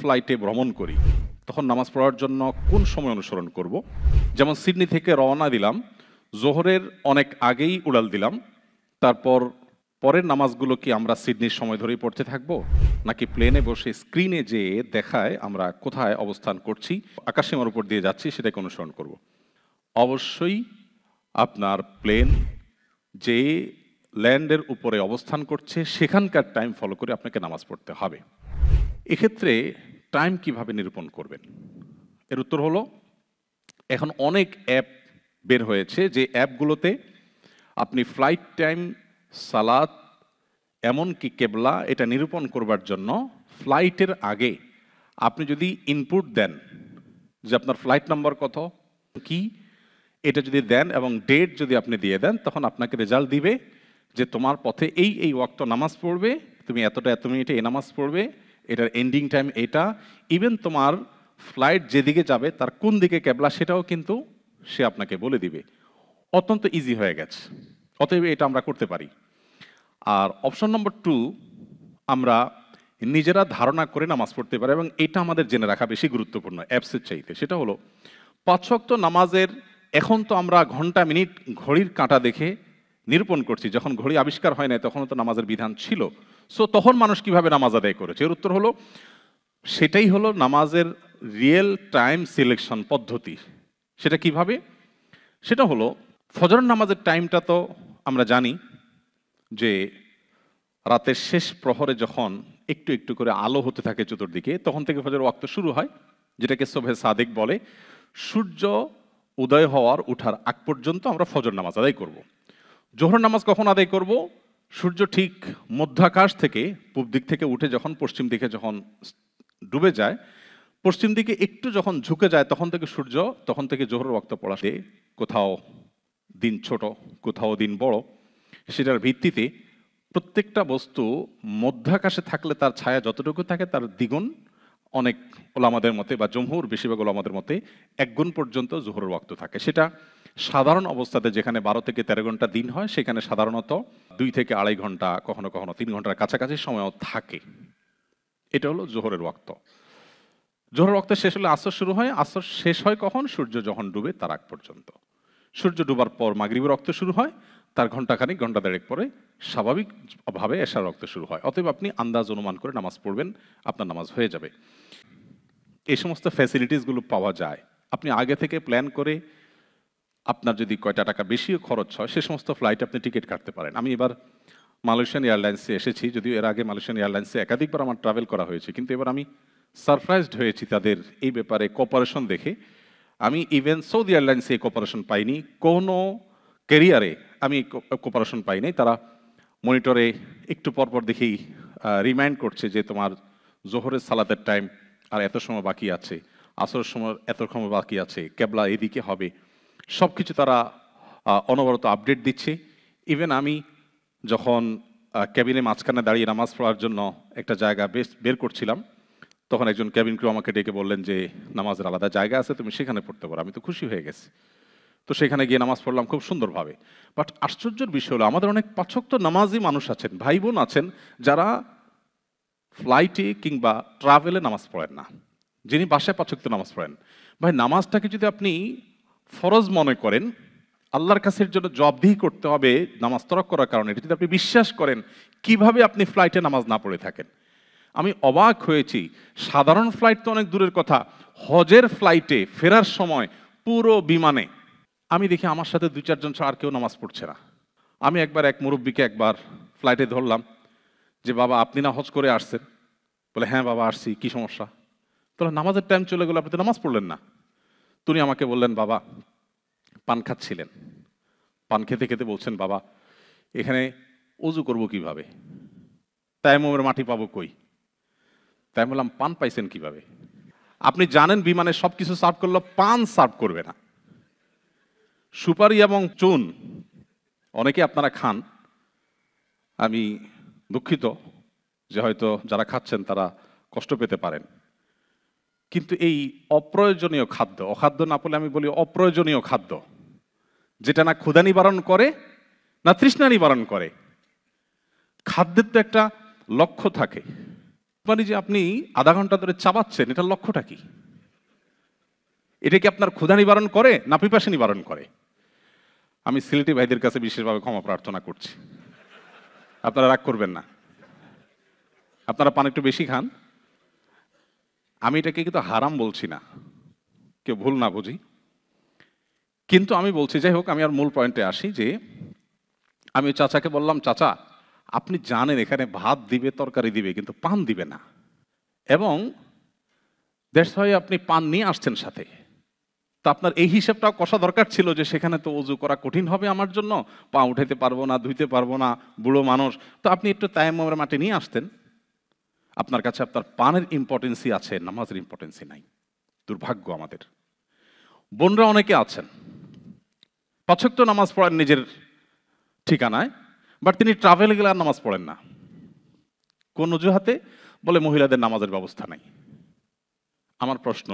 ফ্লাইটে ভ্রমণ করি তখন নামাজ পড়ার জন্য কোন সময় অনুসরণ করব? যেমন সিডনি থেকে রওনা দিলাম, জোহরের অনেক আগেই উড়াল দিলাম, তারপর পরের নামাজগুলো কি আমরা সিডনির সময় ধরেই পড়তে থাকবো, নাকি প্লেনে বসে স্ক্রিনে যে দেখায় আমরা কোথায় অবস্থান করছি, আকাশসীমার উপর দিয়ে যাচ্ছি, সেটাকে অনুসরণ করব? অবশ্যই আপনার প্লেন যে ল্যান্ডের উপরে অবস্থান করছে সেখানকার টাইম ফলো করে আপনাকে নামাজ পড়তে হবে। এক্ষেত্রে টাইম কিভাবে নিরূপণ করবেন? এর উত্তর হলো, এখন অনেক অ্যাপ বের হয়েছে যে অ্যাপগুলোতে আপনি ফ্লাইট টাইম, সালাত, এমনকি কেবলা এটা নিরূপণ করবার জন্য ফ্লাইটের আগে আপনি যদি ইনপুট দেন যে আপনার ফ্লাইট নাম্বার কত, কি, এটা যদি দেন এবং ডেট যদি আপনি দিয়ে দেন, তখন আপনাকে রেজাল্ট দিবে যে তোমার পথে এই এই ওয়াক্ত নামাজ পড়বে, তুমি এতটা এত মিনিটে এই নামাজ পড়বে, এটার এন্ডিং টাইম এটা, ইভেন তোমার ফ্লাইট যেদিকে যাবে তার কোন দিকে কেবলা সেটাও কিন্তু সে আপনাকে বলে দিবে। অত্যন্ত ইজি হয়ে গেছে, অতএব এটা আমরা করতে পারি। আর অপশন নম্বর 2, আমরা নিজেরা ধারণা করে নামাজ পড়তে পারি, এবং এটা আমাদের জেনে রাখা বেশি গুরুত্বপূর্ণ অ্যাপসের চাইতে। সেটা হলো 5 ওয়াক্ত নামাজের, এখন তো আমরা ঘন্টা মিনিট ঘড়ির কাঁটা দেখে নিরূপণ করছি, যখন ঘড়ি আবিষ্কার হয় না তখন তো নামাজের বিধান ছিল। সো তখন মানুষ কিভাবে নামাজ আদায় করেছে? এর উত্তর হলো, সেটাই হলো নামাজের রিয়েল টাইম সিলেকশন পদ্ধতি। সেটা কিভাবে? সেটা হলো, ফজর নামাজের টাইমটা তো আমরা জানি যে রাতের শেষ প্রহরে যখন একটু একটু করে আলো হতে থাকে চতুর্দিকে, তখন থেকে ফজর ওয়াক্ত শুরু হয়, যেটাকে সুবহে সাদিক বলে। সূর্য উদয় হওয়ার উঠার আগ পর্যন্ত আমরা ফজর নামাজ আদায় করব। জোহর নামাজ কখন আদায় করব? সূর্য ঠিক মধ্যাকাশ থেকে পূব দিক থেকে উঠে যখন পশ্চিম দিকে যখন ডুবে যায়, পশ্চিম দিকে একটু যখন ঝুঁকে যায়, তখন থেকে জোহর ওয়াক্ত পড়া। কোথাও দিন ছোট, কোথাও দিন বড়, সেটার ভিত্তিতে প্রত্যেকটা বস্তু মধ্যাকাশে থাকলে তার ছায়া যতটুকু থাকে তার দ্বিগুণ, অনেক ওলামাদের মতে বা জমহুর বেশিরভাগ ওলামাদের মতে 1 গুণ পর্যন্ত জোহরের ওয়াক্ত থাকে। সেটা সাধারণ অবস্থাতে যেখানে 12 থেকে 13 ঘন্টা দিন হয়, সেখানে সাধারণত 2 থেকে 2.5 ঘন্টা, কখনো কখনো 3 ঘন্টার কাছাকাছি সময়ও থাকে। এটা হলো জোহরের ওয়াক্ত। জোহরের ওয়াক্ত শেষ হলে আসর শুরু হয়। আসর শেষ হয় কখন? সূর্য যখন ডুবে তার আগ পর্যন্ত। সূর্য ডুবার পর মাগরিবের ওয়াক্ত শুরু হয়, তার ঘন্টাখানিক ঘন্টা দেড়েক পরে স্বাভাবিকভাবে এশার ওয়াক্ত শুরু হয়। অতএব আপনি আন্দাজ অনুমান করে নামাজ পড়বেন, আপনার নামাজ হয়ে যাবে। এই সমস্ত ফ্যাসিলিটিসগুলো পাওয়া যায়। আপনি আগে থেকে প্ল্যান করে, আপনার যদি কয়টা টাকা বেশিও খরচ হয়, সে সমস্ত ফ্লাইট আপনি টিকিট কাটতে পারেন। আমি এবার মালয়েশিয়ান এয়ারলাইন্সে এসেছি, যদিও এর আগে মালয়েশিয়ান এয়ারলাইন্সে একাধিকবার আমার ট্রাভেল করা হয়েছে, কিন্তু এবার আমি সারপ্রাইজড হয়েছি তাদের এই ব্যাপারে কোঅপারেশন দেখে। আমি ইভেন সৌদি এয়ারলাইন্সে এই কোঅপারেশন পাইনি, কোনো ক্যারিয়ারে আমি কোঅপারেশন পাইনি। তারা মনিটরে একটু পরপর দেখেই রিমাইন্ড করছে যে তোমার জোহরের সালাতের টাইম আর এত সময় বাকি আছে, আসরের সময় এত সময় বাকি আছে, কেবলা এদিকে হবে, সব কিছু তারা অনবরত আপডেট দিচ্ছে। ইভেন আমি যখন ক্যাবিনে মাঝখানে দাঁড়িয়ে নামাজ পড়ার জন্য একটা জায়গা বের করছিলাম, তখন একজন ক্যাবিন ক্রু আমাকে ডেকে বললেন যে নামাজের আলাদা জায়গা আছে, তুমি সেখানে পড়তে পারো। আমি তো খুশি হয়ে গেছি, তো সেখানে গিয়ে নামাজ পড়লাম খুব সুন্দরভাবে। বাট আশ্চর্যের বিষয় হলো, আমাদের অনেক 5 ওয়াক্ত নামাজি মানুষ আছেন, ভাই বোন আছেন, যারা ফ্লাইটে কিংবা ট্রাভেলে নামাজ পড়েন না, যিনি বাসায় 5 ওয়াক্ত নামাজ পড়েন। ভাই, নামাজটাকে যদি আপনি ফরজ মনে করেন, আল্লাহর কাছের জন্য জবাবদিহি করতে হবে নামাজ তরক করার কারণে, এটা যদি আপনি বিশ্বাস করেন, কিভাবে আপনি ফ্লাইটে নামাজ না পড়ে থাকেন? আমি অবাক হয়েছি। সাধারণ ফ্লাইট তো অনেক দূরের কথা, হজের ফ্লাইটে ফেরার সময় পুরো বিমানে আমি দেখি আমার সাথে 2-4 জন ছাড়া আর কেউ নামাজ পড়ছে না। আমি একবার এক মুরব্বীকে একবার ফ্লাইটে ধরলাম যে, বাবা আপনি না হজ করে আসছেন? বলে, হ্যাঁ বাবা আসছি, কি সমস্যা? তাহলে নামাজের টাইম চলে গেল, আপনি তো নামাজ পড়লেন না। তিনি আমাকে বললেন, বাবা পান খাচ্ছিলেন, পান খেতে খেতে বলছেন, বাবা এখানে অজু করব কিভাবে, তায়াম্মুমের মাটি পাবো কই? তাই বললাম, পান পাইছেন কিভাবে? আপনি জানেন বিমানে সবকিছু সার্ভ করলো, পান সার্ভ করবে না। সুপারি এবং চুন অনেকে আপনারা খান, আমি দুঃখিত যে হয়তো যারা খাচ্ছেন তারা কষ্ট পেতে পারেন, কিন্তু এই অপ্রয়োজনীয় খাদ্য, অখাদ্য না বলে আমি বলি অপ্রয়োজনীয় খাদ্য, যেটা না ক্ষুধা নিবারণ করে না তৃষ্ণা নিবারণ করে। খাদ্যের তো একটা লক্ষ্য থাকে, মানে যে আপনি আধা ঘন্টা ধরে চাবাচ্ছেন, এটার লক্ষ্যটা কি? এটা কি আপনার ক্ষুধা নিবারণ করে না পিপাসা নিবারণ করে? আমি সিলেটি ভাইদের কাছে বিশেষভাবে ক্ষমা প্রার্থনা করছি, আপনারা রাগ করবেন না, আপনারা পান একটু বেশি খান। আমি এটাকে কিন্তু হারাম বলছি না, কেউ ভুল না বুঝি, কিন্তু আমি বলছি, যাই হোক, আমি আর মূল পয়েন্টে আসি যে আমি চাচাকে বললাম, চাচা আপনি জানেন এখানে ভাত দিবে, তরকারি দিবে, কিন্তু পান দিবে না, এবং দ্যাটস হোয়াই আপনি পান নিয়ে আসছেন সাথে। তো আপনার এই হিসাবটাও কষা দরকার ছিল যে সেখানে তো ওযু করা কঠিন হবে আমার জন্য, পা উঠাইতে পারবো না, ধুইতে পারবো না, বুড়ো মানুষ, তো আপনি একটু তায়াম্মুমের মাটি নিয়ে আসতেন। আপনার কাছে আপনার পানের ইম্পর্টেন্সই আছে, নামাজের ইম্পর্টেন্সি নাই। দুর্ভাগ্য আমাদের। বোনরা অনেকে আছেন 5 ওয়াক্ত নামাজ পড়েন নিজের ঠিকানায়, বাট তিনি ট্রাভেলে গেলে আর নামাজ পড়েন না। কোন অজুহাতে? বলে মহিলাদের নামাজের ব্যবস্থা নাই। আমার প্রশ্ন,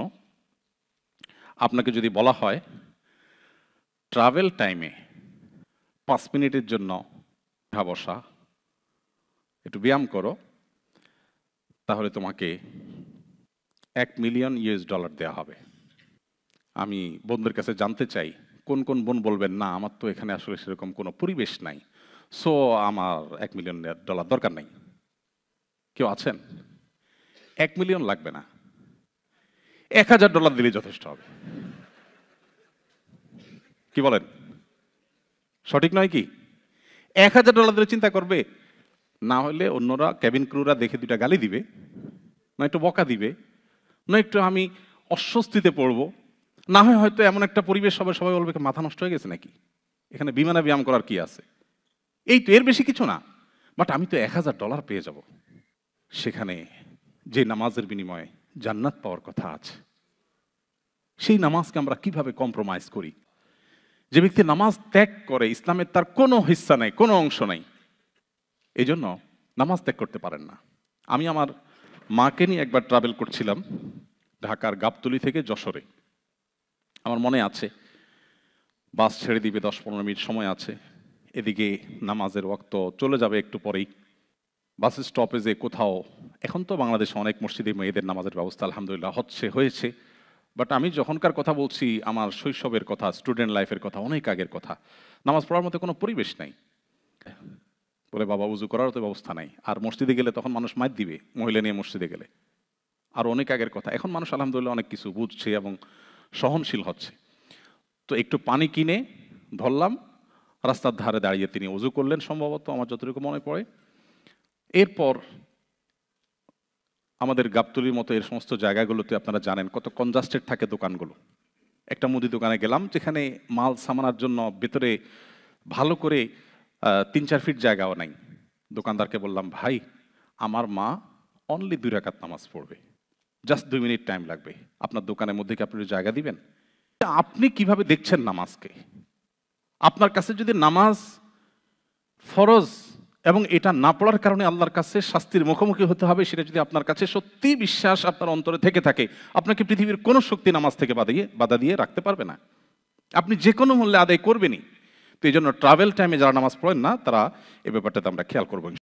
আপনাকে যদি বলা হয় ট্রাভেল টাইমে 5 মিনিটের জন্য উঠা বসা, একটু ব্যায়াম করো, তাহলে তোমাকে $1 মিলিয়ন দেওয়া হবে। আমি বোনদের কাছে জানতে চাই, কোন কোন বোন বলবেন না আমার তো এখানে আসলে সেরকম কোনো পরিবেশ নাই, সো আমার $1 মিলিয়ন দরকার নাই? কেউ আছেন? 1 মিলিয়ন লাগবে না, $1000 দিলেই যথেষ্ট হবে। কি বলেন? সঠিক নয় কি? $1000 দিলে চিন্তা করবে, না হলে অন্যরা ক্যাবিন ক্রুরা দেখে 2টা গালি দিবে, না একটু বকা দিবে, না একটু আমি অস্বস্তিতে পড়বো, না হয় হয়তো এমন একটা পরিবেশ হবে সবাই বলবে মাথা নষ্ট হয়ে গেছে নাকি, এখানে বিমানে ব্যায়াম করার কি আছে, এই তো, এর বেশি কিছু না। বাট আমি তো $1000 পেয়ে যাব, সেখানে যে নামাজের বিনিময়ে জান্নাত পাওয়ার কথা আছে, সেই নামাজকে আমরা কিভাবে কম্প্রোমাইজ করি? যে ব্যক্তি নামাজ ত্যাগ করে, ইসলামের তার কোনো হিস্সা নেই, কোনো অংশ নেই, এই জন্য নামাজ ত্যাগ করতে পারেন না। আমি আমার মাকে নিয়ে একবার ট্রাভেল করছিলাম ঢাকার গাবতলী থেকে যশোরে। আমার মনে আছে, বাস ছেড়ে দিবে, 10-15 মিনিট সময় আছে, এদিকে নামাজের ওয়াক্ত চলে যাবে একটু পরেই। বাস স্টপেজে কোথাও, এখন তো বাংলাদেশে অনেক মসজিদে মেয়েদের নামাজের ব্যবস্থা আলহামদুলিল্লাহ হয়েছে, বাট আমি যখনকার কথা বলছি আমার শৈশবের কথা, স্টুডেন্ট লাইফের কথা, অনেক আগের কথা, নামাজ পড়ার মতো কোনো পরিবেশ নাই। বলে বাবা উজু করারও তো ব্যবস্থা নাই, আর মসজিদে গেলে তখন মানুষ মাইর দিবে মহিলা নিয়ে মসজিদে গেলে, আর অনেক আগের কথা। এখন মানুষ আলহামদুলিল্লাহ অনেক কিছু বুঝছে এবং সহনশীল হচ্ছে। তো একটু পানি কিনে ধরলাম, রাস্তার ধারে দাঁড়িয়ে তিনি উজু করলেন সম্ভবত, আমার যতটুকু মনে পড়ে। এরপর আমাদের গাবতলীর মতো এর সমস্ত জায়গাগুলোতে আপনারা জানেন কত কনজাস্টেড থাকে দোকানগুলো। একটা মুদি দোকানে গেলাম যেখানে মাল সামানার জন্য ভেতরে ভালো করে 3-4 ফিট জায়গাও নাই। দোকানদারকে বললাম, ভাই আমার মা অনলি 2 রাকাত নামাজ পড়বে, জাস্ট 2 মিনিট টাইম লাগবে, আপনার দোকানের মধ্যে কি আপনি জায়গা দিবেন? আপনি কিভাবে দেখছেন নামাজকে? আপনার কাছে যদি নামাজ ফরজ এবং এটা না পড়ার কারণে আল্লাহর কাছে শাস্তির মুখোমুখি হতে হবে, সেটা যদি আপনার কাছে সত্যি বিশ্বাস আপনার অন্তরে থেকে থাকে, আপনাকে পৃথিবীর কোনো শক্তি নামাজ থেকে বাধা দিয়ে রাখতে পারবে না, আপনি যে কোনো মূল্যে আদায় করবেনই। তো এই জন্য ট্রাভেল টাইমে যারা নামাজ পড়েন না, তারা এই ব্যাপারটাতে আমরা খেয়াল করবো।